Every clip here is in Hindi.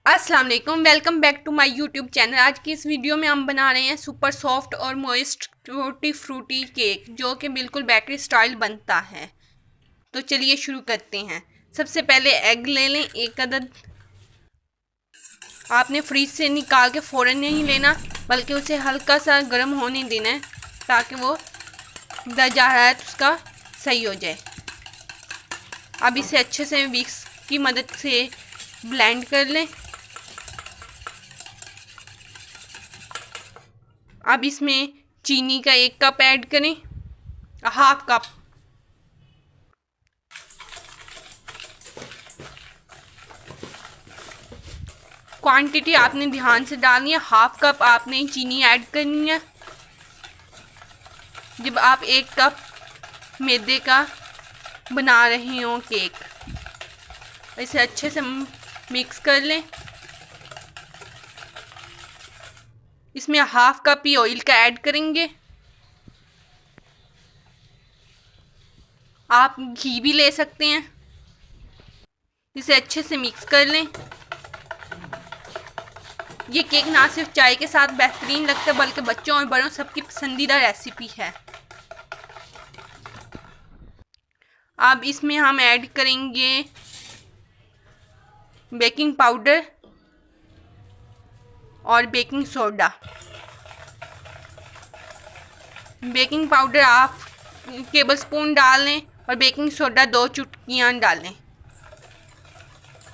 अस्सलाम वालेकुम, welcome back to my YouTube channel. आज की इस वीडियो में हम बना रहे हैं सुपर सॉफ्ट और मॉइस्ट टूटी फ्रूटी केक, जो कि बिल्कुल बेकरी स्टाइल बनता है। तो चलिए शुरू करते हैं। सबसे पहले एग ले लें, एक अदद। आपने फ्रीज से निकाल के फ़ौरन नहीं लेना, बल्कि उसे हल्का सा गर्म होने देना है, ताकि वो दर्जा हरारत उसका सही हो जाए। अब इसे अच्छे से विस्क की मदद से ब्लेंड कर लें। अब इसमें चीनी का 1 कप ऐड करें, हाफ कप। क्वांटिटी आपने ध्यान से डालनी है, हाफ कप आपने चीनी ऐड करनी है। जब आप 1 कप मैदे का बना रहे हो केक, इसे अच्छे से मिक्स कर लें। इसमें हाफ कप ही ऑयल का ऐड करेंगे। आप घी भी ले सकते हैं। इसे अच्छे से मिक्स कर लें। ये केक ना सिर्फ चाय के साथ बेहतरीन लगता है, बल्कि बच्चों और बड़ों सबकी पसंदीदा रेसिपी है। अब इसमें हम ऐड करेंगे बेकिंग पाउडर और बेकिंग सोडा। बेकिंग पाउडर आप टेबल स्पून डाल लें और बेकिंग सोडा 2 चुटकियाँ डालें।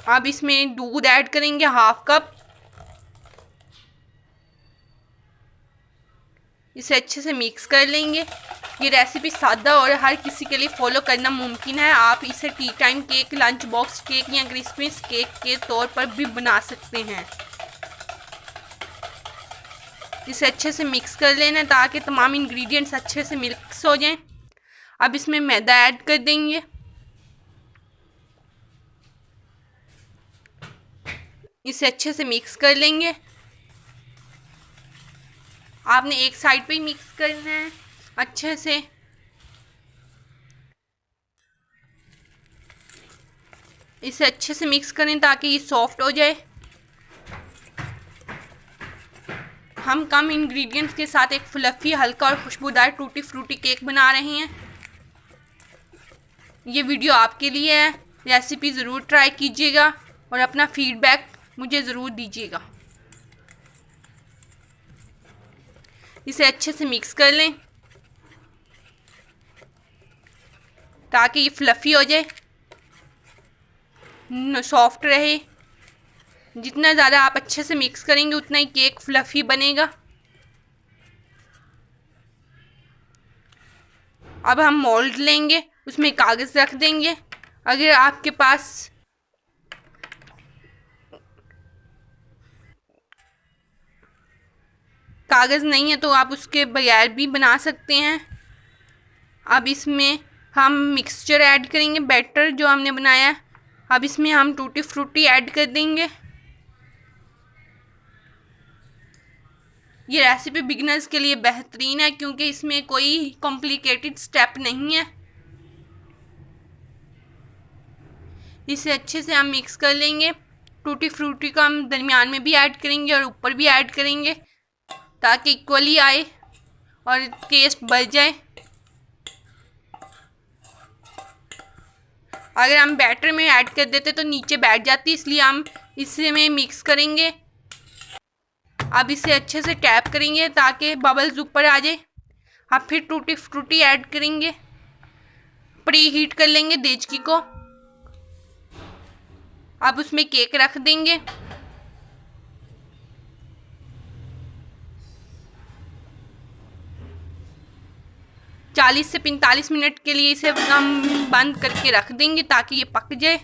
अब इसमें दूध ऐड करेंगे, हाफ कप। इसे अच्छे से मिक्स कर लेंगे। ये रेसिपी सादा और हर किसी के लिए फॉलो करना मुमकिन है। आप इसे T time cake, lunch box cake या क्रिसमस केक के तौर पर भी बना सकते हैं। इसे अच्छे से मिक्स कर लेना ताकि तमाम इंग्रेडिएंट्स अच्छे से मिक्स हो जाएं। अब इसमें मैदा ऐड कर देंगे। इसे अच्छे से मिक्स कर लेंगे। आपने एक साइड पे ही मिक्स करना है अच्छे से। इसे अच्छे से मिक्स करें ताकि ये सॉफ्ट हो जाए। हम कम इंग्रेडिएंट्स के साथ एक फ्लफ़ी, हल्का और खुशबूदार टूटी फ्रूटी केक बना रहे हैं। ये वीडियो आपके लिए है। रेसिपी ज़रूर ट्राई कीजिएगा और अपना फीडबैक मुझे ज़रूर दीजिएगा। इसे अच्छे से मिक्स कर लें ताकि ये फ्लफ़ी हो जाए, सॉफ्ट रहे। जितना ज़्यादा आप अच्छे से मिक्स करेंगे, उतना ही केक फ्लफ़ी बनेगा। अब हम मोल्ड लेंगे, उसमें कागज़ रख देंगे। अगर आपके पास कागज़ नहीं है तो आप उसके बगैर भी बना सकते हैं। अब इसमें हम मिक्सचर ऐड करेंगे, बैटर जो हमने बनाया है। अब इसमें हम टूटी फ्रूटी ऐड कर देंगे। ये रेसिपी बिगिनर्स के लिए बेहतरीन है, क्योंकि इसमें कोई कॉम्प्लिकेटेड स्टेप नहीं है। इसे अच्छे से हम मिक्स कर लेंगे। टूटी फ्रूटी को हम दरमियान में भी ऐड करेंगे और ऊपर भी ऐड करेंगे, ताकि इक्वली आए और टेस्ट बढ़ जाए। अगर हम बैटर में ऐड कर देते तो नीचे बैठ जाती, इसलिए हम इसे में मिक्स करेंगे। अब इसे अच्छे से टैप करेंगे ताकि बबल्स ऊपर आ जाए। अब फिर टूटी फ्रूटी ऐड करेंगे। प्री हीट कर लेंगे देचकी को। अब उसमें केक रख देंगे। चालीस से 45 मिनट के लिए इसे हम बंद करके रख देंगे ताकि ये पक जाए।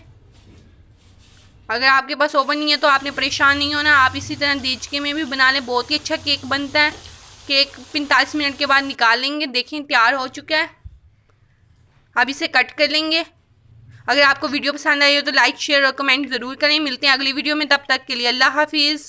अगर आपके पास ओवन नहीं है तो आपने परेशान नहीं होना, आप इसी तरह देचके में भी बना लें, बहुत ही अच्छा केक बनता है। केक 45 मिनट के बाद निकाल लेंगे। देखें तैयार हो चुका है। अब इसे कट कर लेंगे। अगर आपको वीडियो पसंद आई हो तो लाइक, शेयर और कमेंट ज़रूर करें। मिलते हैं अगली वीडियो में, तब तक के लिए अल्लाह हाफिज़।